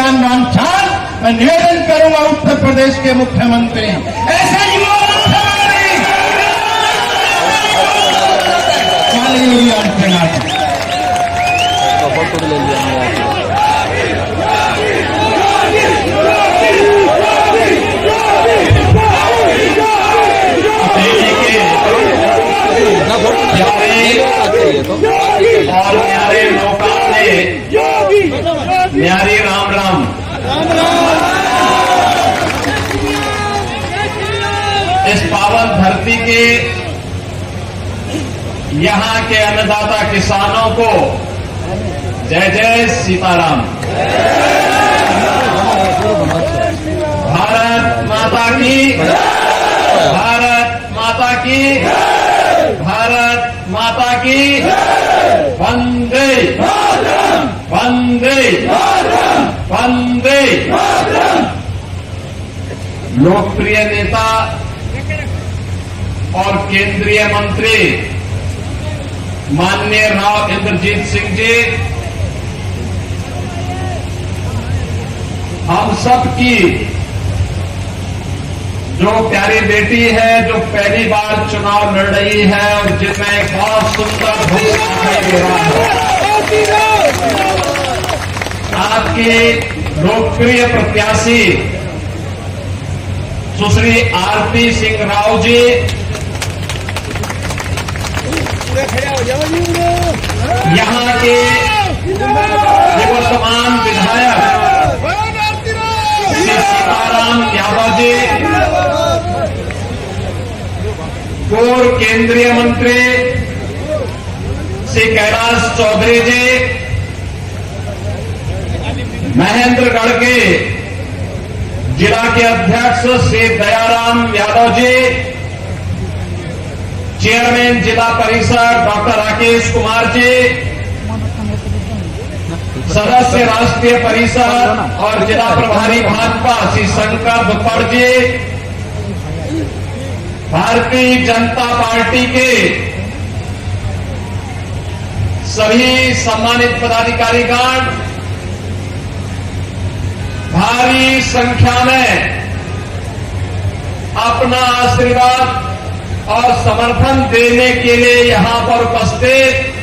आन बान शान मैं निवेदन करूंगा उत्तर प्रदेश के मुख्यमंत्री ऐसे युवा मुख्यमंत्री योगी आदित्यनाथ और न्यारे लोकाले न्यारी राम राम। इस पावन धरती के यहाँ के अन्नदाता किसानों को जय जय सीताराम। भारत माता की, भारत माता की, भारत माता की, वंदे वंदे वंदे। लोकप्रिय नेता और केंद्रीय मंत्री माननीय राव इंद्रजीत सिंह जी हम सब की जो प्यारी बेटी है, जो पहली बार चुनाव लड़ रही है और जिसमें एक बहुत सुंदर भूख दिखाई दे रहा है, आपकी लोकप्रिय प्रत्याशी सुश्री आरती सिंह राव जी यहाँ के निवर्तमान विधायक श्री सीताराम यादव जी, पूर्व केंद्रीय मंत्री श्री कैलाश चौधरी जी, महेंद्रगढ़ के जिला के अध्यक्ष श्री दयाराम यादव जी, चेयरमैन जिला परिषद डॉक्टर राकेश कुमार जी, सदस्य राष्ट्रीय परिषद और जिला प्रभारी भाजपा श्री शंकर दुप्पड़ जी, भारतीय जनता पार्टी के सभी सम्मानित पदाधिकारीगण, भारी संख्या में अपना आशीर्वाद और समर्थन देने के लिए यहां पर उपस्थित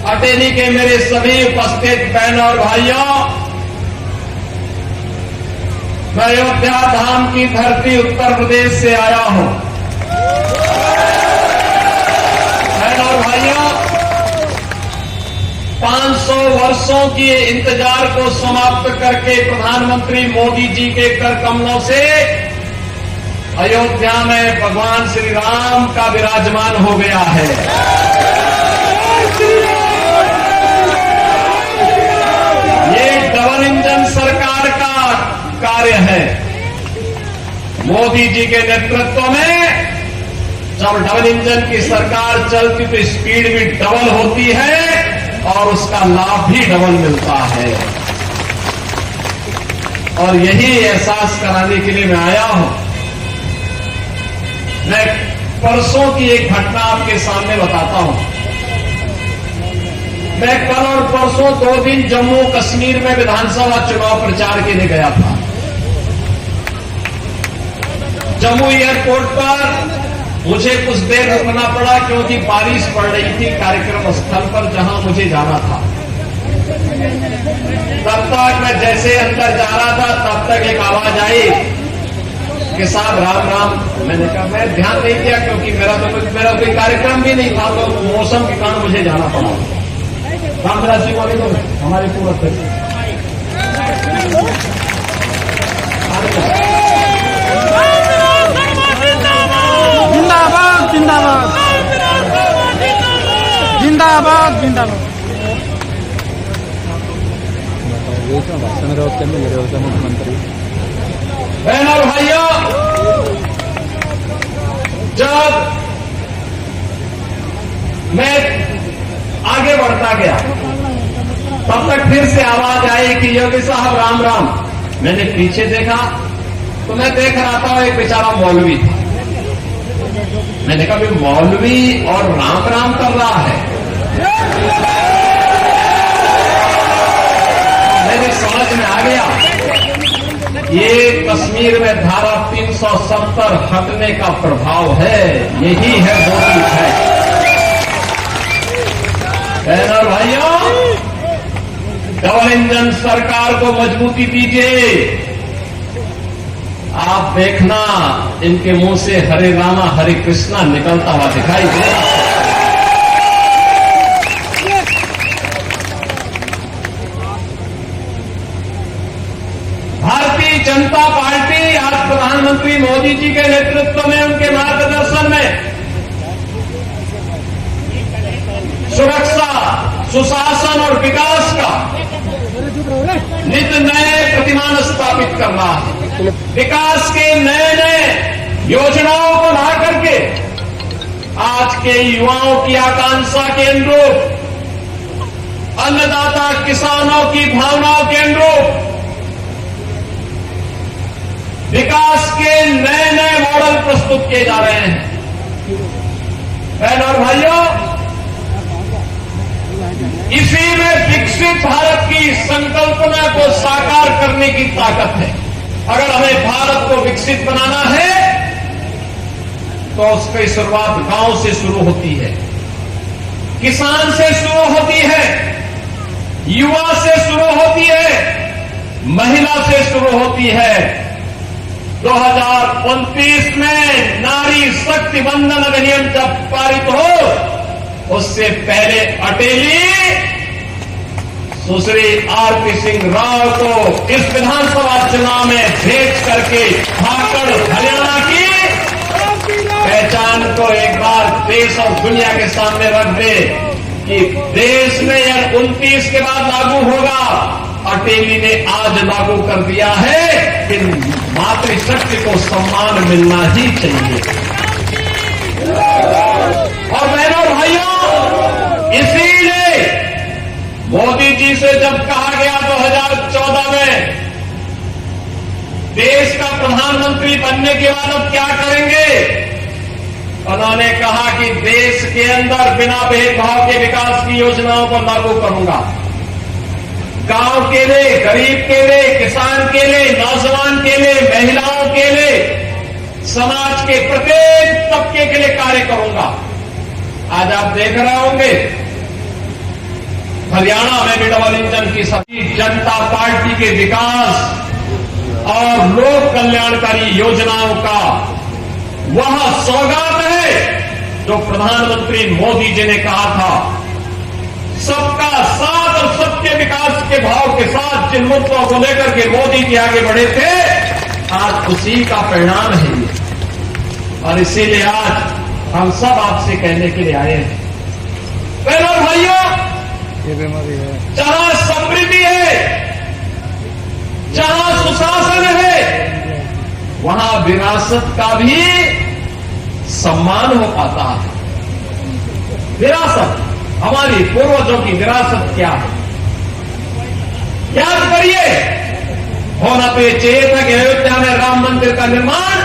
अटेली के मेरे सभी उपस्थित बहनों और भाइयों, मैं अयोध्या धाम की धरती उत्तर प्रदेश से आया हूं। बहनों और भाइयों, 500 वर्षों के इंतजार को समाप्त करके प्रधानमंत्री मोदी जी के कर कमलों से अयोध्या में भगवान श्री राम का विराजमान हो गया है। ये डबल इंजन सरकार का कार्य है। मोदी जी के नेतृत्व में जब डबल इंजन की सरकार चलती तो स्पीड भी डबल होती है और उसका लाभ भी डबल मिलता है। और यही एहसास कराने के लिए मैं आया हूं। मैं परसों की एक घटना आपके सामने बताता हूं। मैं कल और परसों 2 दिन जम्मू कश्मीर में विधानसभा चुनाव प्रचार के लिए गया था। जम्मू एयरपोर्ट पर मुझे कुछ देर रुकना पड़ा क्योंकि बारिश पड़ रही थी कार्यक्रम स्थल पर जहां मुझे जाना था। तब तक मैं जैसे अंदर जा रहा था तब तक एक आवाज आई कि साहब राम राम। मैंने कहा, मैं ध्यान नहीं दिया क्योंकि मेरा कोई कार्यक्रम भी नहीं था, तो मौसम के कारण मुझे जाना पड़ा। रामदास जी वाले को हमारे पूर्व जिंदाबाद जिंदाबाद जिंदाबाद जिंदाबाद। भाषण के मेरे होते मुख्यमंत्री। बहनों और भाइयों, जब मैं आगे बढ़ता गया तब तक फिर से आवाज आई कि योगी साहब राम राम। मैंने पीछे देखा तो मैं देख रहा था एक बेचारा मौलवी था। मैंने कहा भी मौलवी और राम राम कर रहा है। मैंने समझ कश्मीर में धारा 370 हटने का प्रभाव है। यही है मोदी है। बहनों और भाइयों, डबल इंजन सरकार को मजबूती दीजिए। आप देखना इनके मुंह से हरे रामा हरे कृष्णा निकलता हुआ दिखाई देगा। भारतीय जनता पार्टी आज प्रधानमंत्री मोदी जी के नेतृत्व में, उनके मार्गदर्शन में सुरक्षा, सुशासन और विकास का नित नए प्रतिमान स्थापित कर रहा है। विकास के नए नए योजनाओं को ला करके आज के युवाओं की आकांक्षा के अनुरूप, अन्नदाता किसानों की भावनाओं के अनुरूप विकास के नए नए मॉडल प्रस्तुत किए जा रहे हैं। बहनों और भाइयों, इसी में विकसित भारत की संकल्पना को साकार करने की ताकत है। अगर हमें भारत को विकसित बनाना है तो उसकी शुरुआत गांव से शुरू होती है, किसान से शुरू होती है, युवा से शुरू होती है, महिला से शुरू होती है। 2029 में नारी शक्ति बंधन अधिनियम जब पारित हो, उससे पहले अटेली सुश्री आरपी सिंह राव को इस विधानसभा चुनाव में भेज करके झारखंड हरियाणा की पहचान को एक बार देश और दुनिया के सामने रख दे कि देश में यह 29 के बाद लागू होगा। अटेली ने आज लागू कर दिया है कि मातृशक्ति को सम्मान मिलना ही चाहिए। और बहनों और भाइयों, इसीलिए मोदी जी से जब कहा गया 2014 में देश का प्रधानमंत्री बनने के बाद अब क्या करेंगे, उन्होंने कहा कि देश के अंदर बिना भेदभाव के विकास की योजनाओं को लागू करूंगा। गांव के लिए, गरीब के लिए, किसान के लिए, नौजवान के लिए, महिलाओं के लिए, समाज के प्रत्येक तबके के लिए कार्य करूंगा। आज आप देख रहे होंगे हरियाणा में भी डबल इंजन की सभी जनता पार्टी के विकास और लोक कल्याणकारी योजनाओं का वह सौगात है जो प्रधानमंत्री मोदी जी ने कहा था। सबका साथ और सबके विकास के भाव के साथ जिन मुद्दों को लेकर के मोदी जी आगे बढ़े थे, आज उसी का परिणाम है ये। और इसीलिए आज हम सब आपसे कहने के लिए आए हैं, बहनों और भाइयों, जहां समृद्धि है, जहां सुशासन है, वहां विरासत का भी सम्मान हो पाता है। विरासत, हमारी पूर्वजों की विरासत क्या है, याद करिए। होना तो ये चाहिए था कि अयोध्या में राम मंदिर का निर्माण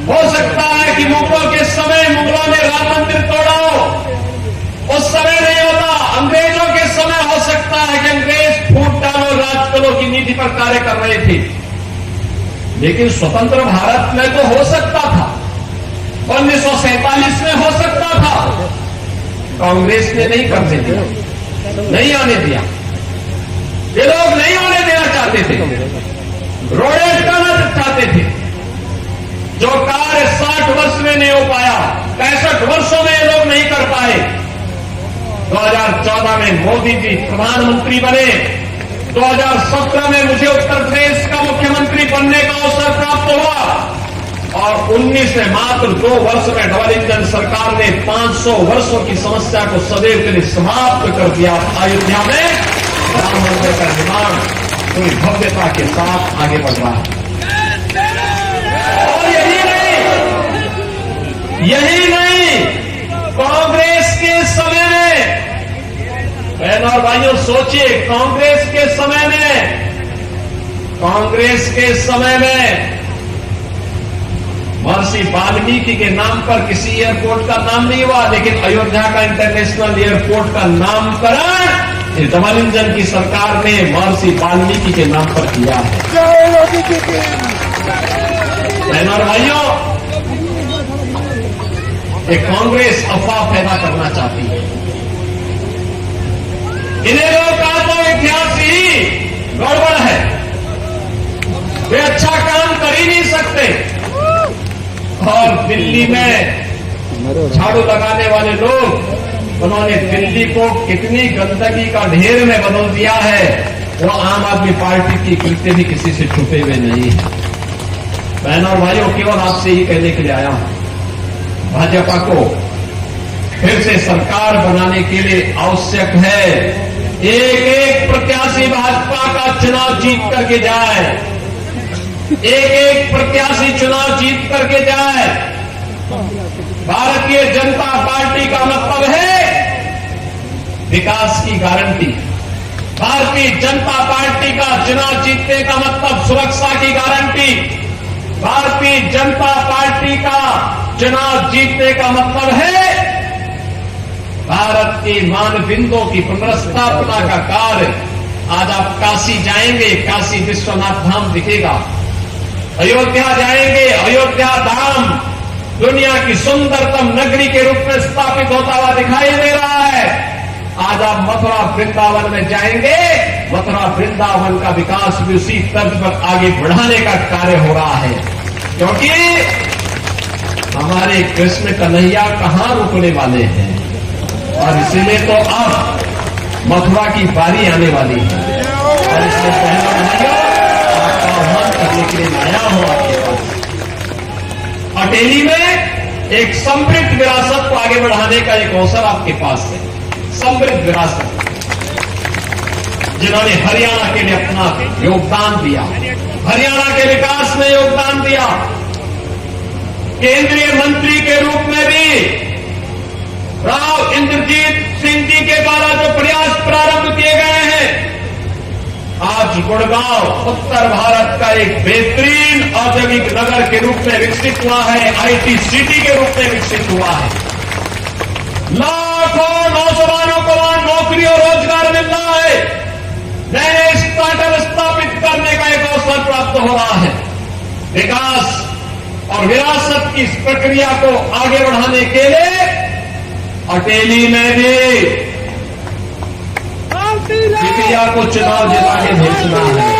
हो सकता है कि मुगलों के समय मुगलों ने राम मंदिर तोड़ा हो, उस समय नहीं होता। अंग्रेजों के समय हो सकता है कि अंग्रेज फूट डालो राज करो की नीति पर कार्य कर रहे थे, लेकिन स्वतंत्र भारत में तो हो सकता था, 1947 में हो सकता था। कांग्रेस ने नहीं करने दिया, नहीं आने दिया। ये लोग नहीं आने देना चाहते थे, रोड़े हटाना चाहते थे। जो कार्य 60 वर्ष में नहीं हो पाया, 65 वर्षों में ये लोग नहीं कर पाए। 2014 में मोदी जी प्रधानमंत्री बने, 2017 में मुझे उत्तर प्रदेश का मुख्यमंत्री बनने का अवसर प्राप्त हुआ और 19 में मात्र 2 वर्ष में डबल इंजन सरकार ने 500 वर्षों की समस्या को सदैव के लिए समाप्त कर दिया। अयोध्या में राम मंदिर का निर्माण पूरी भव्यता के साथ आगे बढ़ रहा है। और यही नहीं, कांग्रेस के समय में, बहनों और भाइयों सोचिए, कांग्रेस के समय में महर्षि वाल्मीकि के नाम पर किसी एयरपोर्ट का नाम नहीं हुआ, लेकिन अयोध्या का इंटरनेशनल एयरपोर्ट का नामकरण डबल इंजन की सरकार ने महर्षि वाल्मीकि के नाम पर किया है। बहनों और भाइयों, एक कांग्रेस अफवाह पैदा करना चाहती है। इन्हें लोग का तो इतिहास ही गड़बड़ है, वे अच्छा काम कर ही नहीं सकते। और दिल्ली में झाड़ू लगाने वाले लोग, उन्होंने दिल्ली को कितनी गंदगी का ढेर में बदल दिया है, वो आम आदमी पार्टी की कृत्य भी किसी से छुपे हुए नहीं है। बहनों और भाइयों, केवल आपसे ही कहने के लिए आया हूं, भाजपा को फिर से सरकार बनाने के लिए आवश्यक है एक एक प्रत्याशी भाजपा का चुनाव जीत करके जाए, एक एक प्रत्याशी चुनाव जीत करके जाए। भारतीय जनता पार्टी का मतलब है विकास की गारंटी। भारतीय जनता पार्टी का चुनाव जीतने का मतलब सुरक्षा की गारंटी। भारतीय जनता पार्टी का चुनाव जीतने का मतलब है भारत के मानबिंदुओं की पुनर्स्थापना का कार्य। आज आप काशी जाएंगे, काशी विश्वनाथ धाम दिखेगा। अयोध्या जाएंगे, अयोध्या धाम दुनिया की सुंदरतम नगरी के रूप में स्थापित होता हुआ दिखाई दे रहा है। आज आप मथुरा वृंदावन में जाएंगे, मथुरा वृंदावन का विकास भी उसी तर्ज पर आगे बढ़ाने का कार्य हो रहा है, क्योंकि हमारे कृष्ण कन्हैया कहां रुकने वाले हैं। और इसीलिए तो अब मथुरा की बारी आने वाली है। और इसलिए पहला भाइयों, आपका आह्वान करने के लिए आया हूं आपके पास। अटेली में एक समृद्ध विरासत को आगे बढ़ाने का एक अवसर आपके पास है। समृद्ध विरासत, जिन्होंने हरियाणा के लिए अपना योगदान दिया, हरियाणा के विकास में योगदान दिया। केंद्रीय मंत्री के रूप में भी राव इंद्रजीत सिंह जी के द्वारा जो प्रयास प्रारंभ किए गए हैं, आज गुड़गांव उत्तर भारत का एक बेहतरीन औद्योगिक नगर के रूप में विकसित हुआ है, आईटी सिटी के रूप में विकसित हुआ है। लाखों नौजवानों को वहां नौकरी और रोजगार मिल रहा है। नए स्टार्टअप स्थापित करने का एक अवसर प्राप्त हो रहा है। विकास और विरासत की इस प्रक्रिया को आगे बढ़ाने के लिए अटेली में भी इंडिया को चुनाव जिता के भेजना है।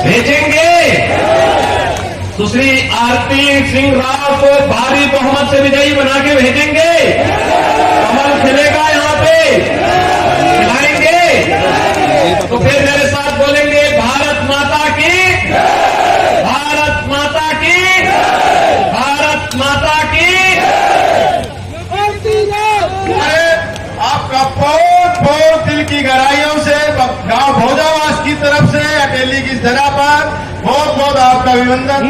भेजेंगे सुश्री आरती सिंह राव को भारी बहुमत से विजयी बना के भेजेंगे। कमल खिलेगा यहां पे, खिलाएंगे। तो फिर मेरे साथ बोलेंगे भारत माता की, भारत माता की, भारत माता की। आपका बहुत बहुत दिल की गहराइयों से गांव भोजावास की तरफ से अटेली की जगह पर बहुत बहुत आपका अभिनंदन।